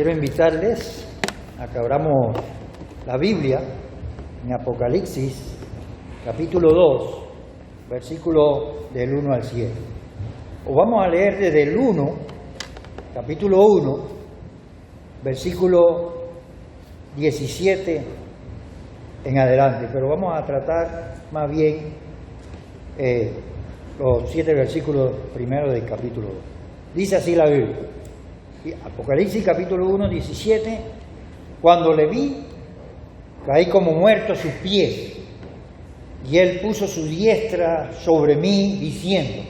Quiero invitarles a que abramos la Biblia en Apocalipsis, capítulo 2, versículo del 1 al 7. O vamos a leer desde el 1, capítulo 1, versículo 17 en adelante, pero vamos a tratar más bien los 7 versículos primeros del capítulo 2. Dice así la Biblia, Apocalipsis capítulo 1, 17, cuando le vi, caí como muerto a sus pies, y él puso su diestra sobre mí, diciendo,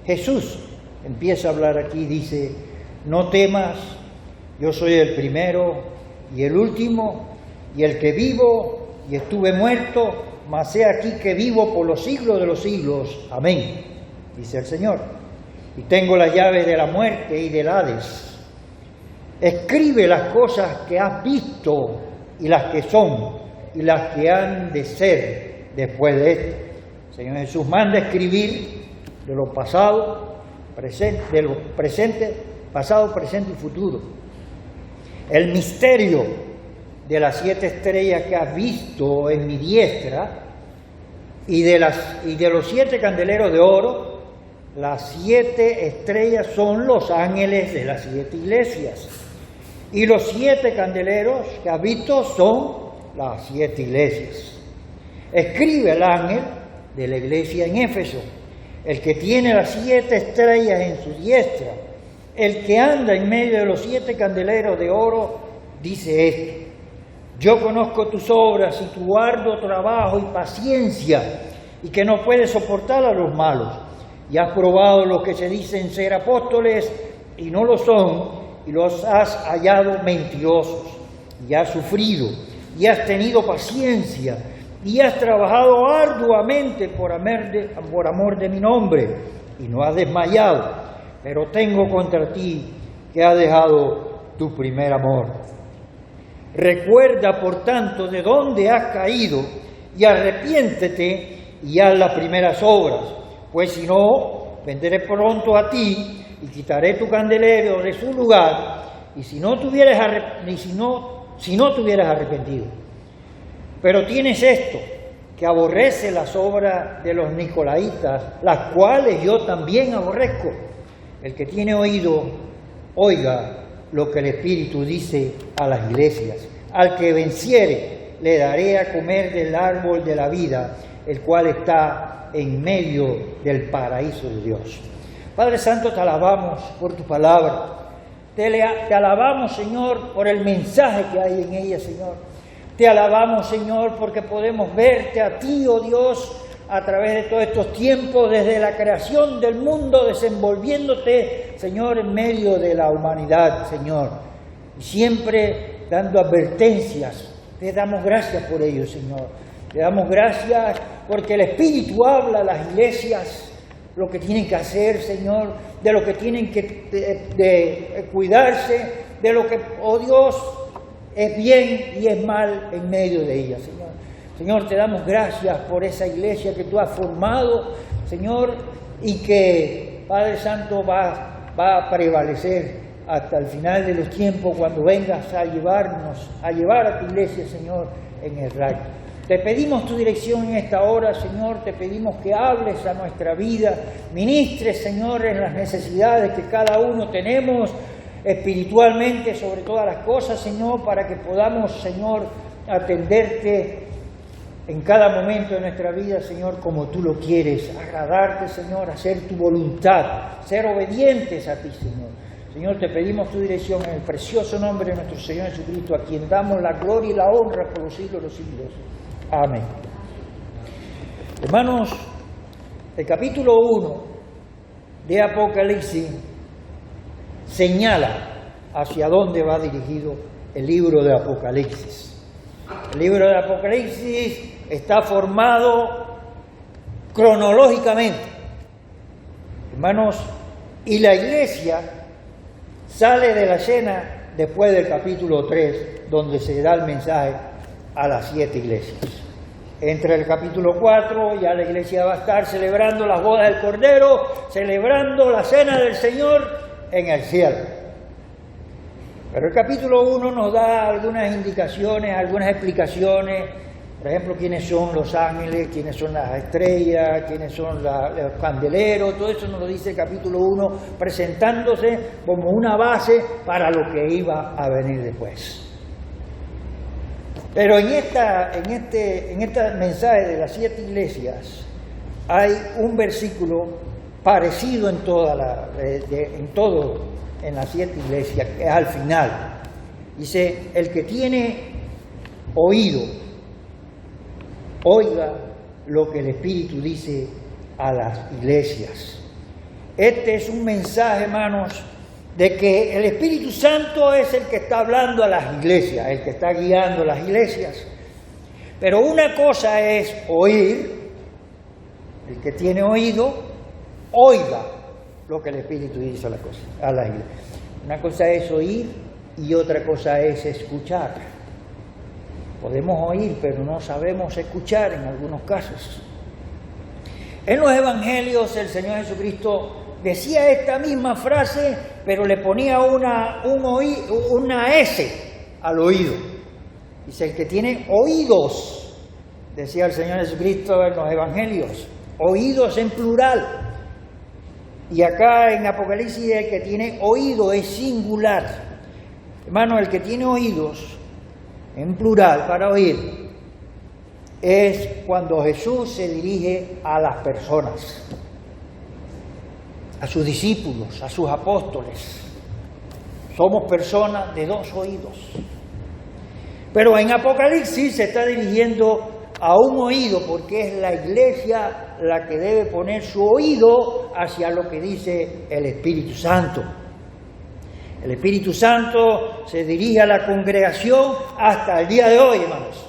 Jesús, empieza a hablar aquí, dice, no temas, yo soy el primero y el último, y el que vivo, y estuve muerto, mas he aquí que vivo por los siglos de los siglos. Amén, dice el Señor. Y tengo las llaves de la muerte y del Hades. Escribe las cosas que has visto y las que son y las que han de ser después de esto. El Señor Jesús manda escribir de lo pasado, presente, de lo presente, pasado, presente y futuro. El misterio de las 7 estrellas que has visto en mi diestra y de los 7 candeleros de oro. Las 7 estrellas son los ángeles de las 7 iglesias. Y los 7 candeleros que has visto son las 7 iglesias. Escribe el ángel de la iglesia en Éfeso, el que tiene las 7 estrellas en su diestra, el que anda en medio de los 7 candeleros de oro, dice esto: yo conozco tus obras y tu arduo trabajo y paciencia, y que no puedes soportar a los malos. Y has probado los que se dicen ser apóstoles y no lo son, y los has hallado mentirosos. Y has sufrido, y has tenido paciencia, y has trabajado arduamente por amor de mi nombre, y no has desmayado. Pero tengo contra ti que has dejado tu primer amor. Recuerda, por tanto, de dónde has caído, y arrepiéntete, y haz las primeras obras. Pues si no, vendré pronto a ti y quitaré tu candelero de su lugar, y si no te hubieras arrepentido. Pero tienes esto, que aborrece las obras de los nicolaitas, las cuales yo también aborrezco. El que tiene oído, oiga lo que el Espíritu dice a las iglesias. Al que venciere, le daré a comer del árbol de la vida, el cual está en medio del paraíso de Dios. Padre Santo, te alabamos por tu palabra. Te alabamos, Señor, por el mensaje que hay en ella, Señor. Te alabamos, Señor, porque podemos verte a ti, oh Dios, a través de todos estos tiempos, desde la creación del mundo, desenvolviéndote, Señor, en medio de la humanidad, Señor. Y siempre dando advertencias. Te damos gracias por ello, Señor. Te damos gracias porque el Espíritu habla a las iglesias lo que tienen que hacer, Señor, de lo que tienen que de cuidarse, de lo que, oh Dios, es bien y es mal en medio de ella, Señor. Señor, te damos gracias por esa iglesia que tú has formado, Señor, y que, Padre Santo, va a prevalecer hasta el final de los tiempos cuando vengas a llevar a tu iglesia, Señor, en el rapto. Te pedimos tu dirección en esta hora, Señor, te pedimos que hables a nuestra vida, ministres, Señor, en las necesidades que cada uno tenemos espiritualmente sobre todas las cosas, Señor, para que podamos, Señor, atenderte en cada momento de nuestra vida, Señor, como tú lo quieres, agradarte, Señor, hacer tu voluntad, ser obedientes a ti, Señor. Señor, te pedimos tu dirección en el precioso nombre de nuestro Señor Jesucristo, a quien damos la gloria y la honra por los siglos de los siglos. Amén. Hermanos, el capítulo 1 de Apocalipsis señala hacia dónde va dirigido el libro de Apocalipsis. El libro de Apocalipsis está formado cronológicamente, hermanos, y la iglesia sale de la cena después del capítulo 3, donde se da el mensaje a las 7 iglesias. Entre el capítulo 4 ya la iglesia va a estar celebrando las bodas del Cordero, celebrando la cena del Señor en el cielo. Pero el capítulo 1 nos da algunas indicaciones, algunas explicaciones, por ejemplo, quiénes son los ángeles, quiénes son las estrellas, quiénes son los candeleros, todo eso nos lo dice el capítulo 1, presentándose como una base para lo que iba a venir después. Pero en este mensaje de las 7 iglesias hay un versículo parecido en las 7 iglesias, que es al final. Dice, el que tiene oído, oiga lo que el Espíritu dice a las iglesias. Este es un mensaje, hermanos, de que el Espíritu Santo es el que está hablando a las iglesias, el que está guiando a las iglesias. Pero una cosa es oír, el que tiene oído, oiga lo que el Espíritu dice a las iglesias. Una cosa es oír y otra cosa es escuchar. Podemos oír, pero no sabemos escuchar en algunos casos. En los evangelios el Señor Jesucristo decía esta misma frase, pero le ponía una S al oído. Dice, el que tiene oídos, decía el Señor Jesucristo en los evangelios, oídos en plural. Y acá en Apocalipsis el que tiene oído es singular. Hermano, el que tiene oídos en plural para oír es cuando Jesús se dirige a las personas, a sus discípulos, a sus apóstoles. Somos personas de 2 oídos. Pero en Apocalipsis se está dirigiendo a un oído porque es la iglesia la que debe poner su oído hacia lo que dice el Espíritu Santo. El Espíritu Santo se dirige a la congregación hasta el día de hoy, hermanos.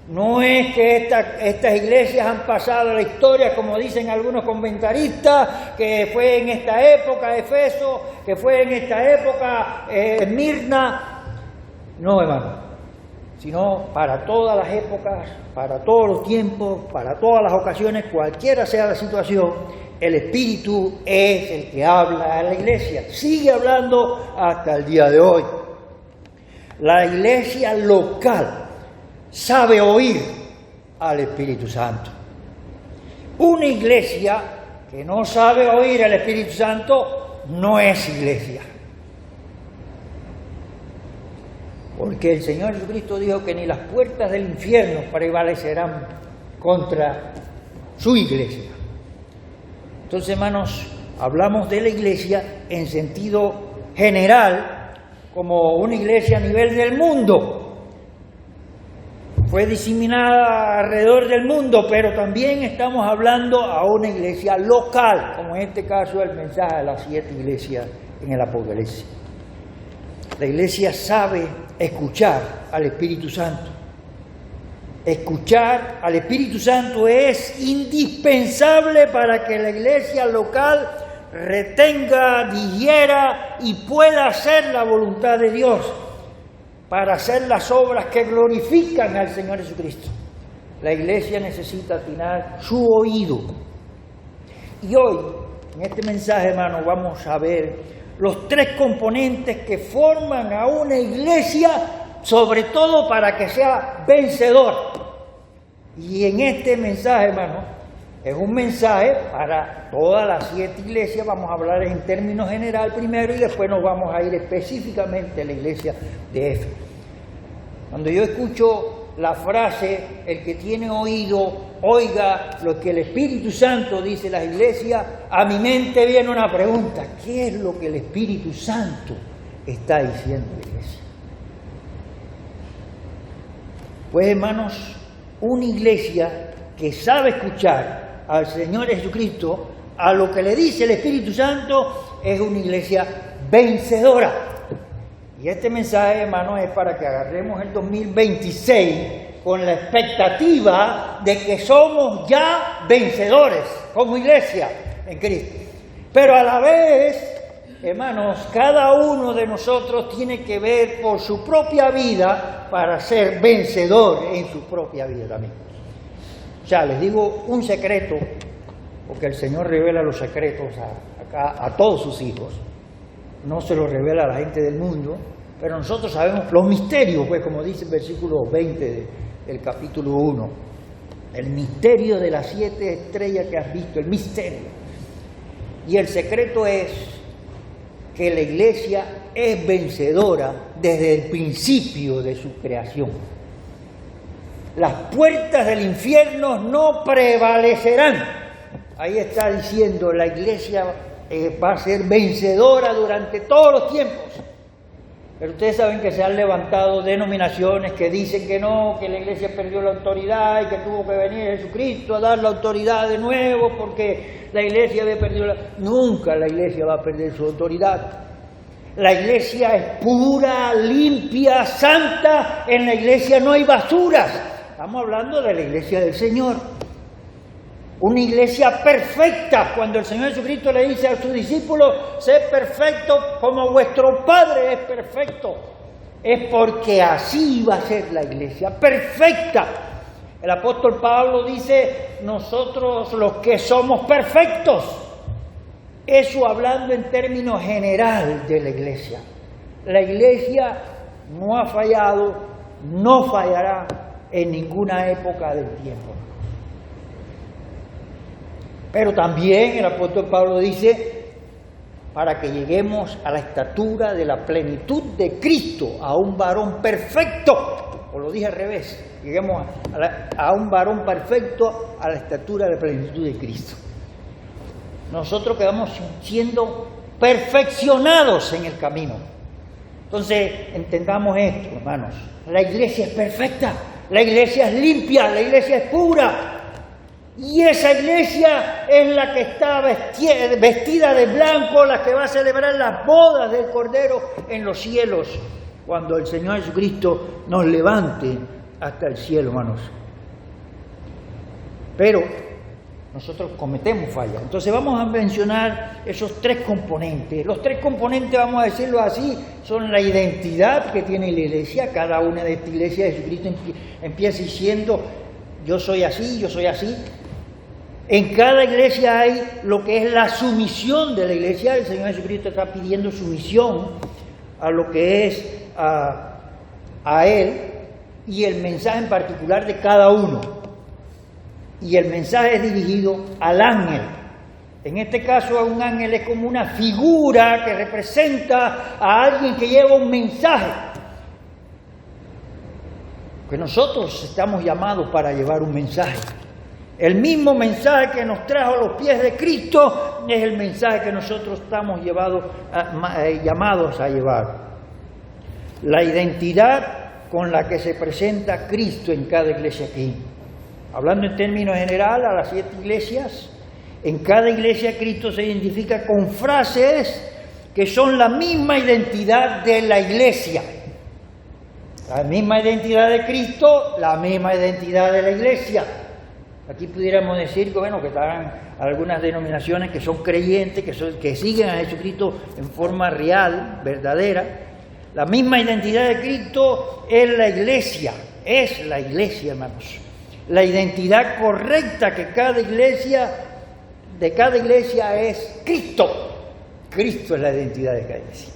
No es que estas iglesias han pasado a la historia, como dicen algunos comentaristas, que fue en esta época Efeso, que fue en esta época Esmirna. No, hermano. Sino para todas las épocas, para todos los tiempos, para todas las ocasiones, cualquiera sea la situación, el Espíritu es el que habla a la iglesia. Sigue hablando hasta el día de hoy. La iglesia local sabe oír al Espíritu Santo. Una iglesia que no sabe oír al Espíritu Santo no es iglesia. Porque el Señor Jesucristo dijo que ni las puertas del infierno prevalecerán contra su iglesia. Entonces, hermanos, hablamos de la iglesia en sentido general, como una iglesia a nivel del mundo. Fue diseminada alrededor del mundo, pero también estamos hablando a una iglesia local, como en este caso el mensaje de las 7 iglesias en el Apocalipsis. La iglesia sabe escuchar al Espíritu Santo. Escuchar al Espíritu Santo es indispensable para que la iglesia local retenga, digiera y pueda hacer la voluntad de Dios, para hacer las obras que glorifican al Señor Jesucristo. La iglesia necesita atinar su oído. Y hoy, en este mensaje, hermano, vamos a ver los 3 componentes que forman a una iglesia, sobre todo para que sea vencedor. Y en este mensaje, hermano, es un mensaje para todas las 7 iglesias. Vamos a hablar en términos general primero y después nos vamos a ir específicamente a la iglesia de Éfeso. Cuando yo escucho la frase, el que tiene oído, oiga lo que el Espíritu Santo dice a las iglesias, a mi mente viene una pregunta: ¿qué es lo que el Espíritu Santo está diciendo a la iglesia? Pues, hermanos, una iglesia que sabe escuchar al Señor Jesucristo, a lo que le dice el Espíritu Santo, es una iglesia vencedora. Y este mensaje, hermano, es para que agarremos el 2026 con la expectativa de que somos ya vencedores como iglesia en Cristo. Pero a la vez, hermanos, cada uno de nosotros tiene que ver por su propia vida para ser vencedor en su propia vida también. O sea, les digo un secreto, porque el Señor revela los secretos a todos sus hijos. No se los revela a la gente del mundo, pero nosotros sabemos los misterios, pues como dice el versículo 20 del capítulo 1, el misterio de las 7 estrellas que has visto, el misterio. Y el secreto es que la iglesia es vencedora desde el principio de su creación. Las puertas del infierno no prevalecerán. Ahí está diciendo, la iglesia va a ser vencedora durante todos los tiempos. Pero ustedes saben que se han levantado denominaciones que dicen que no, que la iglesia perdió la autoridad y que tuvo que venir Jesucristo a dar la autoridad de nuevo porque la iglesia había perdido la... Nunca la iglesia va a perder su autoridad. La iglesia es pura, limpia, santa. En la iglesia no hay basuras. Estamos hablando de la iglesia del Señor. Una iglesia perfecta. Cuando el Señor Jesucristo le dice a sus discípulos, sed perfecto como vuestro Padre es perfecto, es porque así va a ser la iglesia perfecta. El apóstol Pablo dice, nosotros los que somos perfectos. Eso hablando en términos general de la iglesia. La iglesia no ha fallado, no fallará en ninguna época del tiempo. Pero también el apóstol Pablo dice, para que lleguemos a la estatura de la plenitud de Cristo, a un varón perfecto, o lo dije al revés, lleguemos a un varón perfecto, a la estatura de la plenitud de Cristo. Nosotros quedamos siendo perfeccionados en el camino. Entonces, entendamos esto, hermanos. La iglesia es perfecta, la iglesia es limpia, la iglesia es pura. Y esa iglesia es la que está vestida de blanco, la que va a celebrar las bodas del Cordero en los cielos, cuando el Señor Jesucristo nos levante hasta el cielo, hermanos. Pero nosotros cometemos fallas. Entonces vamos a mencionar esos 3 componentes. Los 3 componentes, vamos a decirlo así, son la identidad que tiene la iglesia. Cada una de estas iglesias, Jesucristo empieza diciendo, yo soy así, yo soy así. En cada iglesia hay lo que es la sumisión de la iglesia. El Señor Jesucristo está pidiendo sumisión a lo que es a Él y el mensaje en particular de cada uno. Y el mensaje es dirigido al ángel. En este caso, un ángel es como una figura que representa a alguien que lleva un mensaje. Que nosotros estamos llamados para llevar un mensaje. El mismo mensaje que nos trajo a los pies de Cristo es el mensaje que nosotros estamos llamados a llevar. La identidad con la que se presenta Cristo en cada iglesia aquí. Hablando en términos general a las 7 iglesias, en cada iglesia Cristo se identifica con frases que son la misma identidad de la iglesia. La misma identidad de Cristo, la misma identidad de la iglesia. Aquí pudiéramos decir que, bueno, que están algunas denominaciones que son creyentes, que siguen a Jesucristo en forma real, verdadera. La misma identidad de Cristo es la iglesia, hermanos. La identidad correcta de cada iglesia es Cristo. Cristo es la identidad de cada iglesia.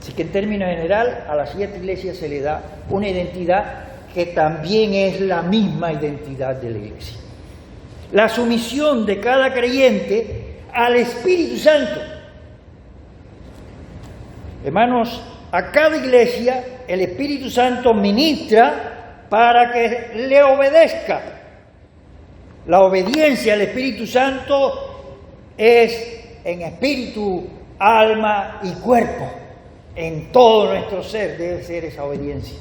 Así que en términos general, a las 7 iglesias se le da una identidad que también es la misma identidad de la iglesia. La sumisión de cada creyente al Espíritu Santo. Hermanos, a cada iglesia el Espíritu Santo ministra para que le obedezca. La obediencia al Espíritu Santo es en espíritu, alma y cuerpo. En todo nuestro ser debe ser esa obediencia.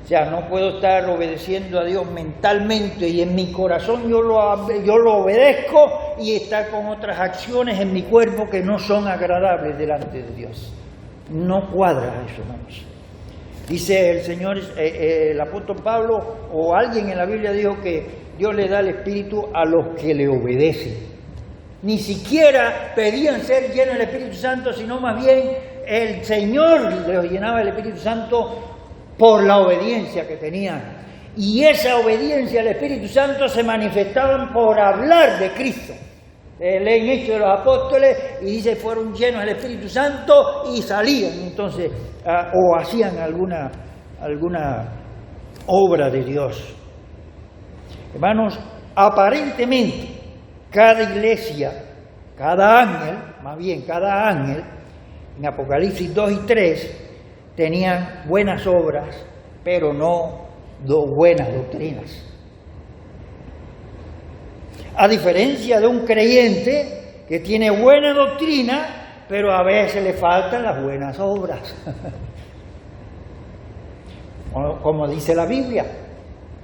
O sea, no puedo estar obedeciendo a Dios mentalmente y en mi corazón yo lo obedezco y estar con otras acciones en mi cuerpo que no son agradables delante de Dios. No cuadra eso, hermanos. Dice el Señor, el apóstol Pablo, o alguien en la Biblia dijo que Dios le da el Espíritu a los que le obedecen. Ni siquiera pedían ser llenos del Espíritu Santo, sino más bien el Señor les llenaba del Espíritu Santo por la obediencia que tenían. Y esa obediencia al Espíritu Santo se manifestaba por hablar de Cristo. leen Hechos de los Apóstoles y dice fueron llenos del Espíritu Santo y salían entonces o hacían alguna obra de Dios. Hermanos, aparentemente cada iglesia, cada ángel, en Apocalipsis 2 y 3, tenían buenas obras, pero no buenas doctrinas. A diferencia de un creyente que tiene buena doctrina, pero a veces le faltan las buenas obras. Como dice la Biblia,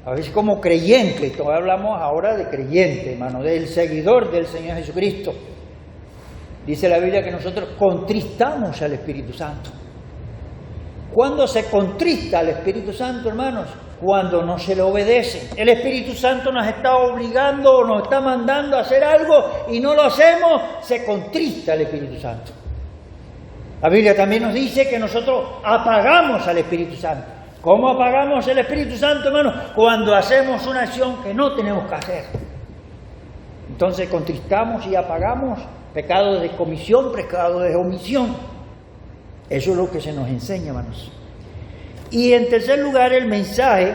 a veces como creyente, hablamos ahora de creyente, hermano, del seguidor del Señor Jesucristo. Dice la Biblia que nosotros contristamos al Espíritu Santo. ¿Cuándo se contrista al Espíritu Santo, hermanos? Cuando no se le obedece. El Espíritu Santo nos está obligando o nos está mandando a hacer algo y no lo hacemos, se contrista el Espíritu Santo. La Biblia también nos dice que nosotros apagamos al Espíritu Santo. ¿Cómo apagamos el Espíritu Santo, hermanos? Cuando hacemos una acción que no tenemos que hacer. Entonces contristamos y apagamos pecado de comisión, pecado de omisión. Eso es lo que se nos enseña, hermanos. Y en tercer lugar, el mensaje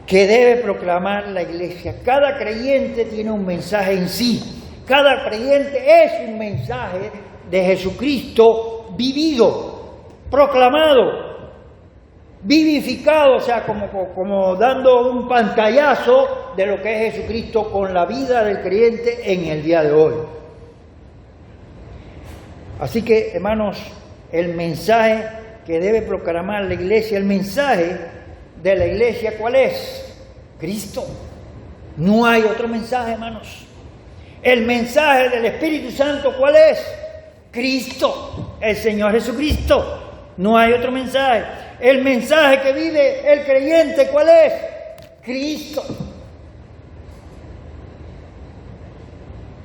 que debe proclamar la iglesia. Cada creyente tiene un mensaje en sí. Cada creyente es un mensaje de Jesucristo vivido, proclamado, vivificado, o sea, como dando un pantallazo de lo que es Jesucristo con la vida del creyente en el día de hoy. Así que, hermanos, el mensaje que debe proclamar la iglesia, el mensaje de la iglesia, ¿cuál es? Cristo. No hay otro mensaje, hermanos. El mensaje del Espíritu Santo, ¿cuál es? Cristo, el Señor Jesucristo. No hay otro mensaje. El mensaje que vive el creyente, ¿cuál es? Cristo.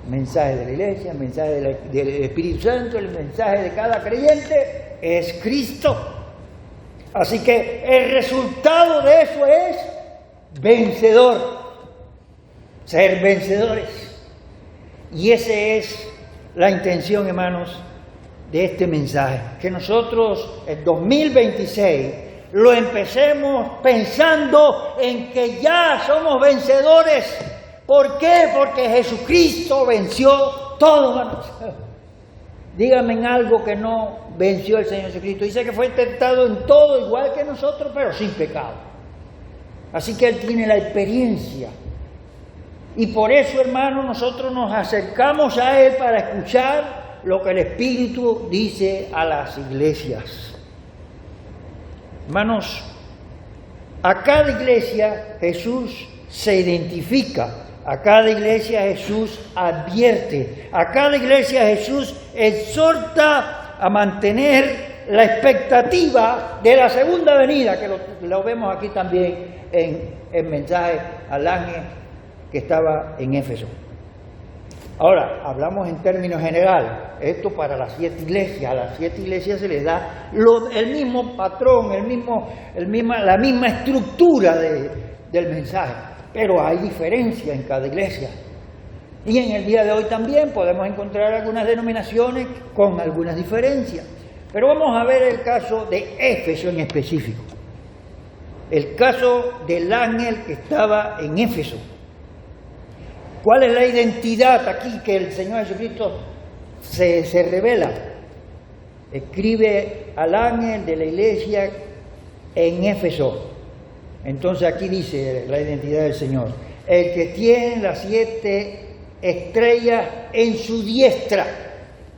Mensaje de la iglesia, el mensaje del Espíritu Santo, el mensaje de cada creyente es Cristo. Así que el resultado de eso es vencedor, ser vencedores. Y esa es la intención, hermanos, de este mensaje. Que nosotros en 2026 lo empecemos pensando en que ya somos vencedores. ¿Por qué? Porque Jesucristo venció todo, hermanos. Díganme en algo que no venció el Señor Jesucristo. Dice que fue tentado en todo, igual que nosotros, pero sin pecado. Así que Él tiene la experiencia. Y por eso, hermanos, nosotros nos acercamos a Él para escuchar lo que el Espíritu dice a las iglesias. Hermanos, a cada iglesia Jesús se identifica. A cada iglesia Jesús advierte, a cada iglesia Jesús exhorta a mantener la expectativa de la segunda venida, que lo vemos aquí también en el mensaje al ángel que estaba en Éfeso. Ahora, hablamos en términos generales, esto para las 7 iglesias, a las 7 iglesias se les da el mismo patrón, la misma estructura del mensaje. Pero hay diferencia en cada iglesia. Y en el día de hoy también podemos encontrar algunas denominaciones con algunas diferencias. Pero vamos a ver el caso de Éfeso en específico. El caso del ángel que estaba en Éfeso. ¿Cuál es la identidad aquí que el Señor Jesucristo se revela? Escribe al ángel de la iglesia en Éfeso. Entonces aquí dice la identidad del Señor. El que tiene las 7 estrellas en su diestra.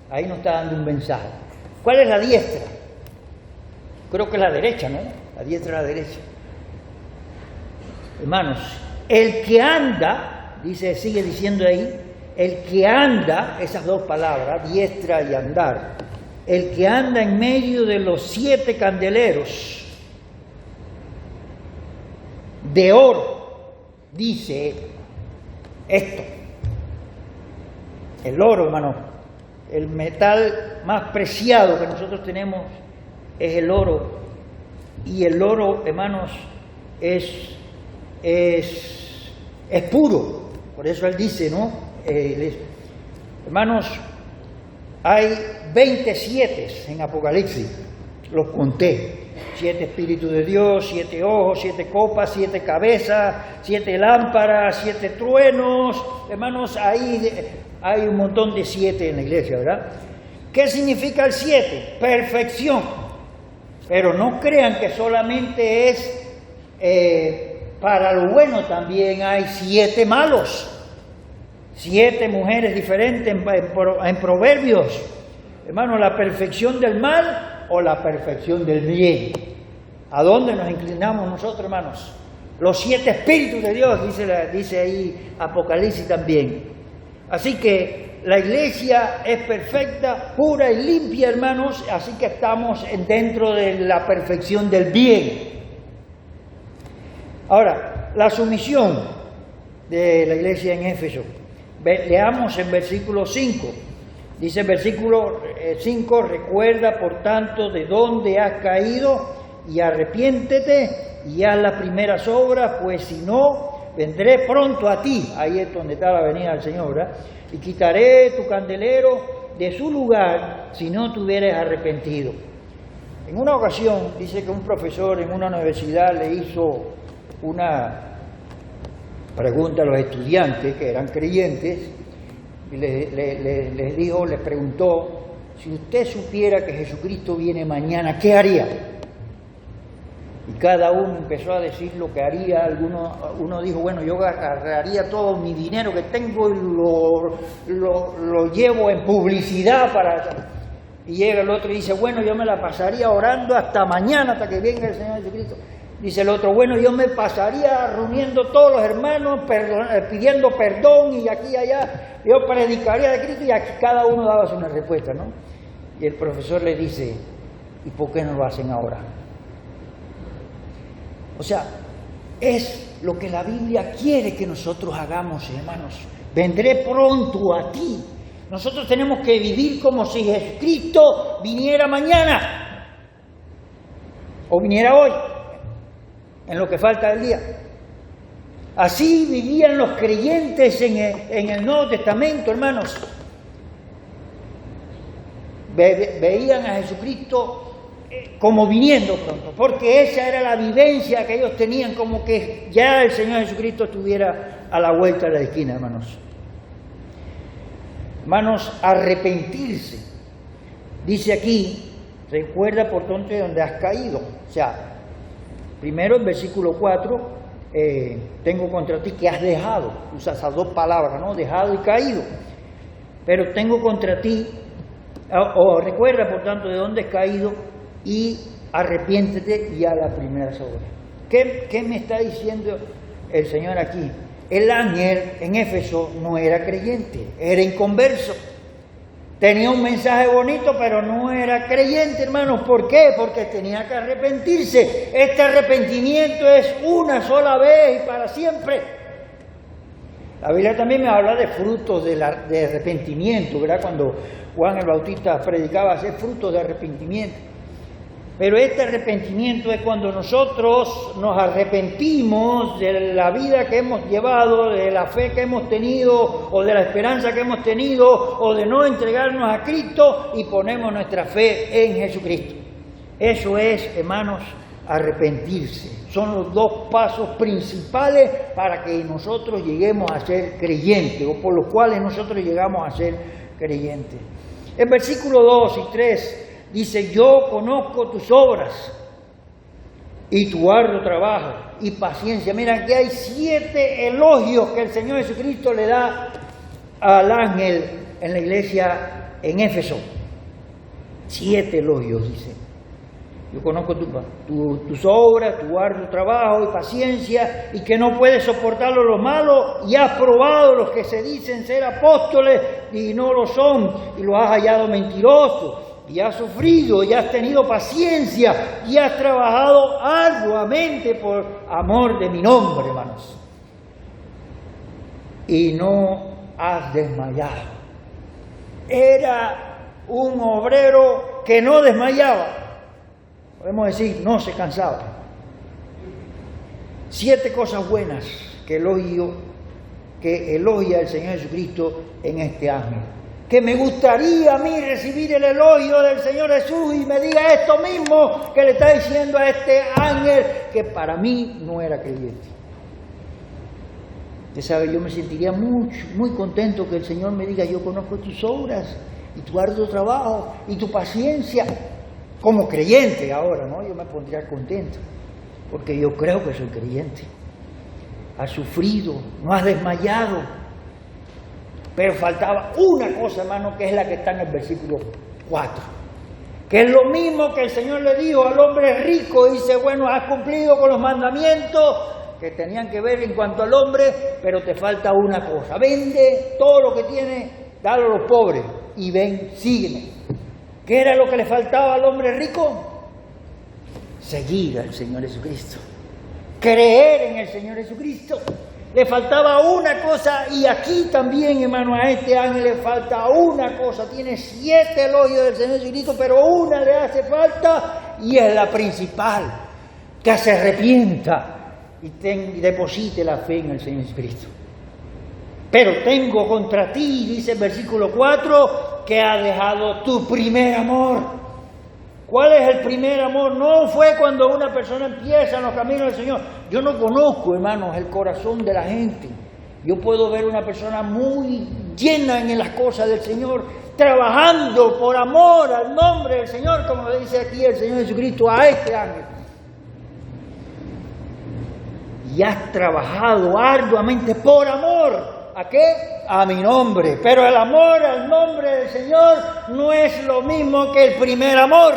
Ahí nos está dando un mensaje. ¿Cuál es la diestra? Creo que es la derecha, ¿no? La diestra es la derecha. Hermanos, el que anda, sigue diciendo ahí, el que anda, esas dos palabras, diestra y andar, el que anda en medio de los 7 candeleros de oro, dice esto. El oro, hermano, el metal más preciado que nosotros tenemos es el oro. Y el oro, hermanos, es puro. Por eso él dice, ¿no? Hermanos, hay 27 en Apocalipsis, los conté. 7 espíritus de Dios, 7 ojos, 7 copas, 7 cabezas, 7 lámparas, 7 truenos. Hermanos, ahí hay un montón de 7 en la iglesia, ¿verdad? ¿Qué significa el 7? Perfección. Pero no crean que solamente es para lo bueno, también hay 7 malos. 7 mujeres diferentes en Proverbios. Hermano, la perfección del mal o la perfección del bien. ¿A dónde nos inclinamos nosotros, hermanos? Los 7 espíritus de Dios, dice ahí Apocalipsis también. Así que la iglesia es perfecta, pura y limpia, hermanos, así que estamos dentro de la perfección del bien. Ahora, la sumisión de la iglesia en Éfeso. Leamos en versículo 5. Dice el versículo 5, recuerda por tanto de dónde has caído y arrepiéntete y haz las primeras obras, pues si no, vendré pronto a ti. Ahí es donde está la venida del Señor, ¿verdad? Y quitaré tu candelero de su lugar si no te hubieras arrepentido. En una ocasión, dice que un profesor en una universidad le hizo una pregunta a los estudiantes que eran creyentes, y les preguntó, si usted supiera que Jesucristo viene mañana, ¿qué haría? Y cada uno empezó a decir lo que haría. Uno dijo, bueno, yo agarraría todo mi dinero que tengo y lo llevo en publicidad para... Y llega el otro y dice, bueno, yo me la pasaría orando hasta mañana, hasta que venga el Señor Jesucristo. Dice el otro, bueno, yo me pasaría reuniendo todos los hermanos, pidiendo perdón y aquí y allá, yo predicaría de Cristo, y aquí cada uno daba una respuesta, ¿no? Y el profesor le dice, ¿y por qué no lo hacen ahora? O sea, es lo que la Biblia quiere que nosotros hagamos, hermanos. Vendré pronto a ti. Nosotros tenemos que vivir como si Jesucristo viniera mañana o viniera hoy, en lo que falta del día. Así vivían los creyentes en el Nuevo Testamento, hermanos. Veían a Jesucristo como viniendo pronto, porque esa era la vivencia que ellos tenían, como que ya el Señor Jesucristo estuviera a la vuelta de la esquina, hermanos. Hermanos, arrepentirse. Dice aquí, recuerda por tanto de donde has caído. O sea, primero el versículo 4, tengo contra ti que has dejado. Usa esas dos palabras, ¿no? Dejado y caído. Pero tengo contra ti, o recuerda por tanto de dónde has caído y arrepiéntete y haz las primeras obras. ¿Qué me está diciendo el Señor aquí? El ángel en Éfeso no era creyente, era inconverso. Tenía un mensaje bonito, pero no era creyente, hermanos. ¿Por qué? Porque tenía que arrepentirse. Este arrepentimiento es una sola vez y para siempre. La Biblia también me habla de frutos de arrepentimiento, ¿verdad? Cuando Juan el Bautista predicaba hacer frutos de arrepentimiento. Pero este arrepentimiento es cuando nosotros nos arrepentimos de la vida que hemos llevado, de la fe que hemos tenido, o de la esperanza que hemos tenido, o de no entregarnos a Cristo y ponemos nuestra fe en Jesucristo. Eso es, hermanos, arrepentirse. Son los dos pasos principales para que nosotros lleguemos a ser creyentes, o por los cuales nosotros llegamos a ser creyentes. En versículos 2 y 3 dice, yo conozco tus obras y tu arduo trabajo y paciencia. Mira, aquí hay 7 elogios que el Señor Jesucristo le da al ángel en la iglesia en Éfeso. 7 elogios, dice. Yo conozco tus obras, tu arduo trabajo y paciencia, y que no puedes soportarlo lo malo, y has probado los que se dicen ser apóstoles y no lo son, y los has hallado mentirosos. Y has sufrido, y has tenido paciencia, y has trabajado arduamente por amor de mi nombre, hermanos. Y no has desmayado. Era un obrero que no desmayaba. Podemos decir, no se cansaba. 7 cosas buenas que elogio que elogia al Señor Jesucristo en este ángel. Que me gustaría a mí recibir el elogio del Señor Jesús y me diga esto mismo que le está diciendo a este ángel, que para mí no era creyente. Usted sabe, yo me sentiría muy contento que el Señor me diga: yo conozco tus obras y tu arduo trabajo y tu paciencia. Como creyente ahora, ¿no? Yo me pondría contento, porque yo creo que soy creyente. Has sufrido, no has desmayado. Pero faltaba una cosa, hermano, que es la que está en el versículo 4. Que es lo mismo que el Señor le dijo al hombre rico. Dice: bueno, has cumplido con los mandamientos que tenían que ver en cuanto al hombre, pero te falta una cosa. Vende todo lo que tienes, dalo a los pobres y ven, sígueme. ¿Qué era lo que le faltaba al hombre rico? Seguir al Señor Jesucristo. Creer en el Señor Jesucristo. Le faltaba una cosa, y aquí también, hermano, a este ángel le falta una cosa. Tiene 7 elogios del Señor Jesucristo, pero una le hace falta, y es la principal: que se arrepienta y deposite la fe en el Señor Jesucristo. Pero tengo contra ti, dice el versículo 4, que ha dejado tu primer amor. ¿Cuál es el primer amor? No fue cuando una persona empieza en los caminos del Señor. Yo no conozco, hermanos, el corazón de la gente. Yo puedo ver una persona muy llena en las cosas del Señor, trabajando por amor al nombre del Señor, como le dice aquí el Señor Jesucristo a este ángel. Y has trabajado arduamente por amor. ¿A qué? A mi nombre. Pero el amor al nombre del Señor no es lo mismo que el primer amor.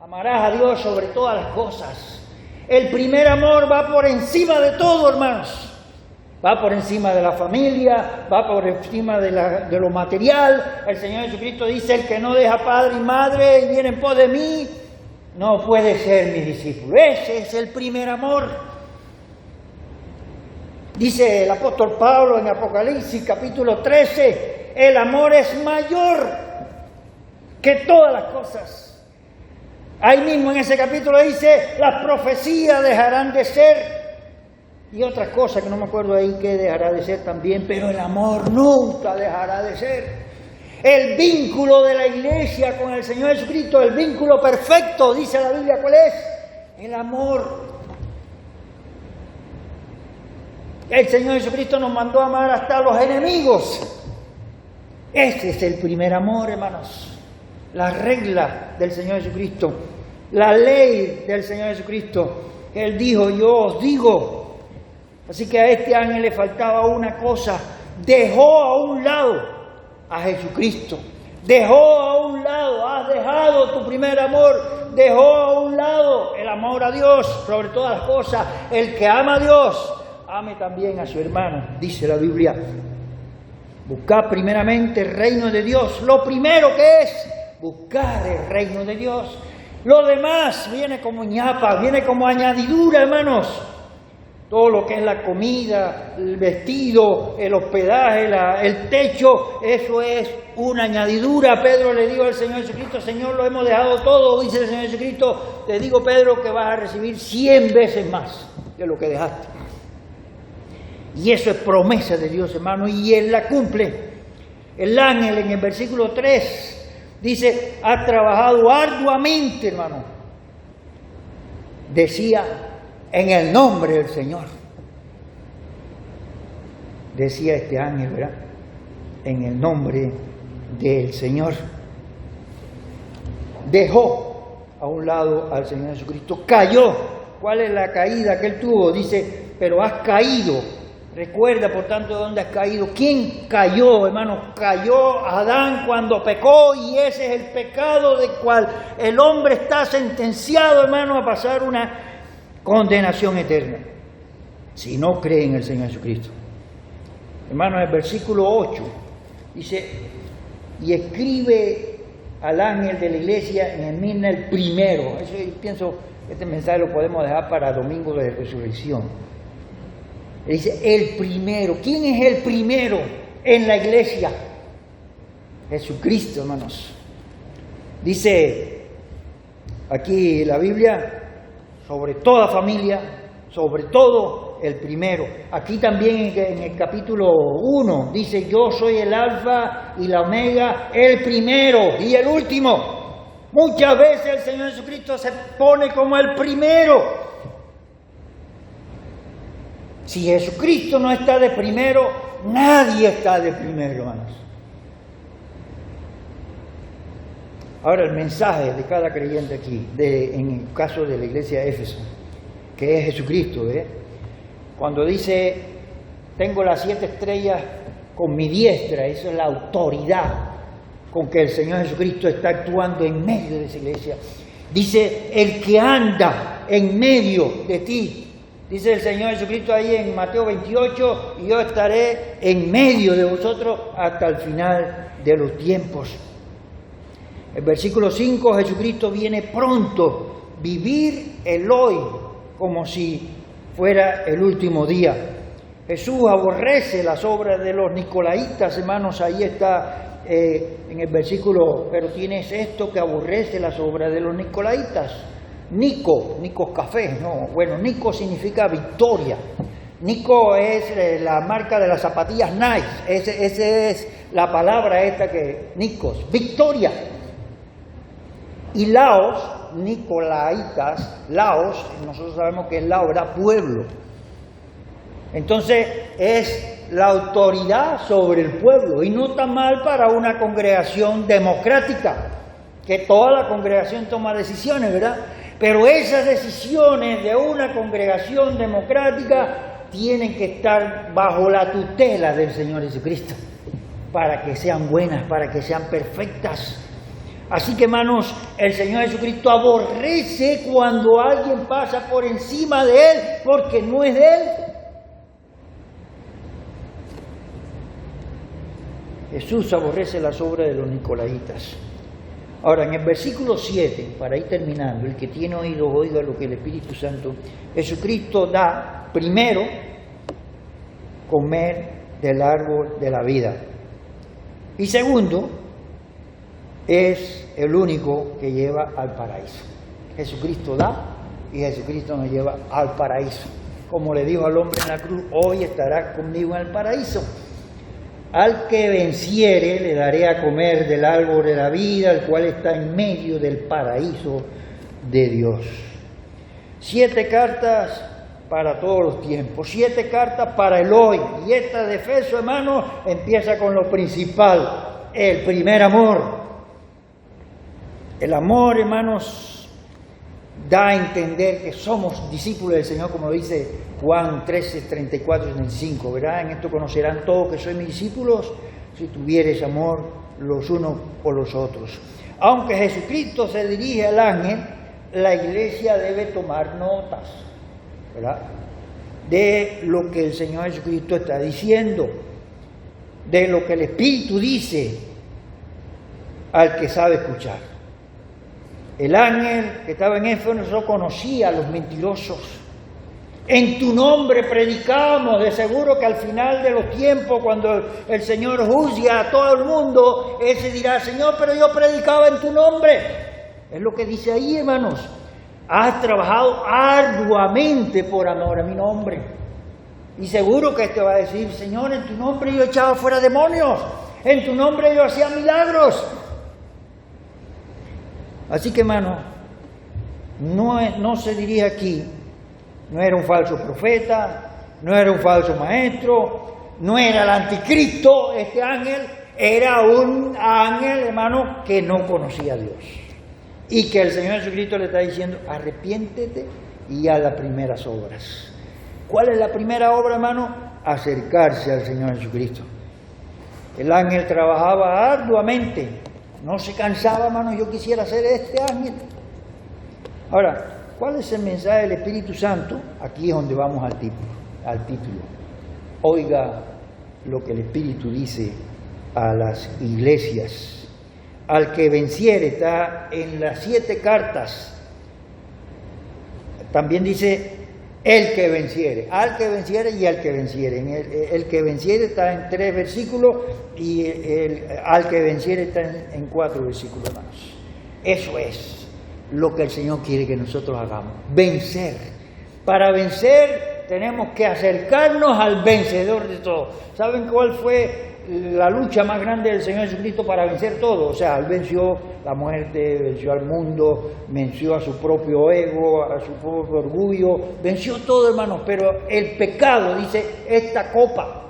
Amarás a Dios sobre todas las cosas. El primer amor va por encima de todo, hermanos. Va por encima de la familia, va por encima de lo material. El Señor Jesucristo dice: el que no deja padre y madre y viene en pos de mí, no puede ser mi discípulo. Ese es el primer amor. Dice el apóstol Pablo en Apocalipsis capítulo 13, el amor es mayor que todas las cosas. Ahí mismo en ese capítulo dice: las profecías dejarán de ser, y otras cosas que no me acuerdo ahí que dejará de ser también, pero el amor nunca dejará de ser. El vínculo de la iglesia con el Señor Jesucristo, el vínculo perfecto, dice la Biblia, ¿cuál es? El amor. El Señor Jesucristo nos mandó a amar hasta a los enemigos. Ese es el primer amor, hermanos. La regla del Señor Jesucristo, la ley del Señor Jesucristo. Él dijo: yo os digo. Así que a este ángel le faltaba una cosa. Dejó a un lado a Jesucristo. Dejó a un lado, has dejado tu primer amor. Dejó a un lado el amor a Dios sobre todas las cosas. El que ama a Dios, ame también a su hermano, dice la Biblia. Buscad primeramente el reino de Dios. Lo primero que es buscar el reino de Dios. Lo demás viene como ñapa, viene como añadidura, hermanos. Todo lo que es la comida, el vestido, el hospedaje, el techo, eso es una añadidura. Pedro le dijo al Señor Jesucristo: Señor, lo hemos dejado todo. Dice el Señor Jesucristo: te digo, Pedro, que vas a recibir 100 veces más de lo que dejaste. Y eso es promesa de Dios, hermano, y Él la cumple. El ángel en el versículo 3 dice: ha trabajado arduamente, hermano. Decía: en el nombre del Señor. Decía este ángel, ¿verdad? En el nombre del Señor. Dejó a un lado al Señor Jesucristo. Cayó. ¿Cuál es la caída que él tuvo? Dice: pero has caído. Recuerda, por tanto, de dónde has caído. ¿Quién cayó, hermano? Cayó Adán cuando pecó, y ese es el pecado del cual el hombre está sentenciado, hermano, a pasar una condenación eterna, si no cree en el Señor Jesucristo. Hermano, en el versículo 8 dice: y escribe al ángel de la iglesia en Esmirna, el primero. Eso yo pienso, este mensaje lo podemos dejar para domingo de resurrección. Dice: el primero. ¿Quién es el primero en la iglesia? Jesucristo, hermanos. Dice aquí la Biblia: sobre toda familia, sobre todo el primero. Aquí también en el capítulo 1 dice: yo soy el alfa y la omega, el primero y el último. Muchas veces el Señor Jesucristo se pone como el primero. Si Jesucristo no está de primero, nadie está de primero, hermanos. Ahora el mensaje de cada creyente aquí, en el caso de la iglesia de Éfeso, que es Jesucristo, cuando dice: tengo las 7 estrellas con mi diestra, esa es la autoridad con que el Señor Jesucristo está actuando en medio de esa iglesia. Dice: el que anda en medio de ti. Dice el Señor Jesucristo ahí en Mateo 28, y yo estaré en medio de vosotros hasta el final de los tiempos. El versículo 5, Jesucristo viene pronto, vivir el hoy como si fuera el último día. Jesús aborrece las obras de los nicolaitas, hermanos, ahí está en el versículo: pero tienes esto que aborrece las obras de los nicolaitas. Nico café, no, bueno, Nico significa victoria. Nico es la marca de las zapatillas Nike, esa es la palabra esta que, Nikos, victoria. Y Laos, nicolaitas, Laos, nosotros sabemos que Laos era pueblo. Entonces es la autoridad sobre el pueblo, y no está mal para una congregación democrática, que toda la congregación toma decisiones, ¿verdad? Pero esas decisiones de una congregación democrática tienen que estar bajo la tutela del Señor Jesucristo, para que sean buenas, para que sean perfectas. Así que, hermanos, el Señor Jesucristo aborrece cuando alguien pasa por encima de Él, porque no es de Él. Jesús aborrece las obras de los nicolaitas. Ahora, en el versículo 7, para ir terminando, el que tiene oídos oiga lo que el Espíritu Santo, Jesucristo da, primero, comer del árbol de la vida. Y segundo, es el único que lleva al paraíso. Jesucristo da y Jesucristo nos lleva al paraíso. Como le dijo al hombre en la cruz: hoy estarás conmigo en el paraíso. Al que venciere le daré a comer del árbol de la vida, el cual está en medio del paraíso de Dios. 7 cartas para todos los tiempos, 7 cartas para el hoy. Y esta de Efesios, hermanos, empieza con lo principal, el primer amor. El amor, hermanos, da a entender que somos discípulos del Señor, como lo dice Juan 13, 34 y 35, ¿verdad? En esto conocerán todos que sois mis discípulos, si tuviereis amor los unos por los otros. Aunque Jesucristo se dirige al ángel, la iglesia debe tomar notas, ¿verdad?, de lo que el Señor Jesucristo está diciendo, de lo que el Espíritu dice al que sabe escuchar. El ángel que estaba en Éfeso no conocía a los mentirosos. En tu nombre predicamos. De seguro que al final de los tiempos, cuando el Señor juzgue a todo el mundo, Él se dirá: Señor, pero yo predicaba en tu nombre. Es lo que dice ahí, hermanos. Has trabajado arduamente por amor a mi nombre. Y seguro que te va a decir: Señor, en tu nombre yo echaba fuera demonios. En tu nombre yo hacía milagros. Así que, hermano, no se dirige aquí, no era un falso profeta, no era un falso maestro, no era el anticristo. Este ángel era un ángel, hermano, que no conocía a Dios. Y que el Señor Jesucristo le está diciendo: arrepiéntete y haz las primeras obras. ¿Cuál es la primera obra, hermano? Acercarse al Señor Jesucristo. El ángel trabajaba arduamente. No se cansaba, hermano. Yo quisiera ser este ángel. Ahora, ¿cuál es el mensaje del Espíritu Santo? Aquí es donde vamos al título. Oiga lo que el Espíritu dice a las iglesias. Al que venciere, está en las 7 cartas. También dice el que venciere, al que venciere y al que venciere. El que venciere está en 3 versículos y al que venciere está en 4 versículos, hermanos. Eso es lo que el Señor quiere que nosotros hagamos: vencer. Para vencer tenemos que acercarnos al vencedor de todo. ¿Saben cuál fue la lucha más grande del Señor Jesucristo para vencer todo? O sea, Él venció la muerte, venció al mundo, venció a su propio ego, a su propio orgullo, venció todo, hermanos, pero el pecado, dice, esta copa,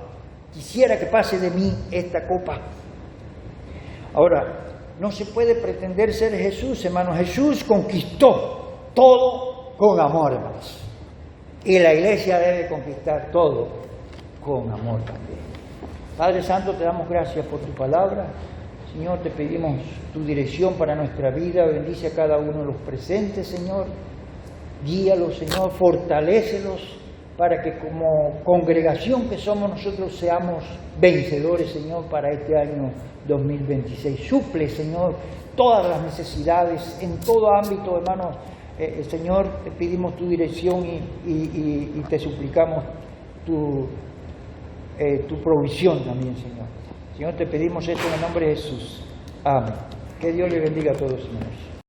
quisiera que pase de mí esta copa. Ahora, no se puede pretender ser Jesús, hermanos. Jesús conquistó todo con amor, hermanos. Y la iglesia debe conquistar todo con amor también. Padre Santo, te damos gracias por tu palabra. Señor, te pedimos tu dirección para nuestra vida. Bendice a cada uno de los presentes, Señor. Guíalos, Señor, fortalécelos para que como congregación que somos nosotros seamos vencedores, Señor, para este año 2026. Suple, Señor, todas las necesidades en todo ámbito, hermanos. Señor, te pedimos tu dirección y te suplicamos tu provisión también, Señor. Señor, te pedimos esto en el nombre de Jesús. Amén. Que Dios le bendiga a todos, señores.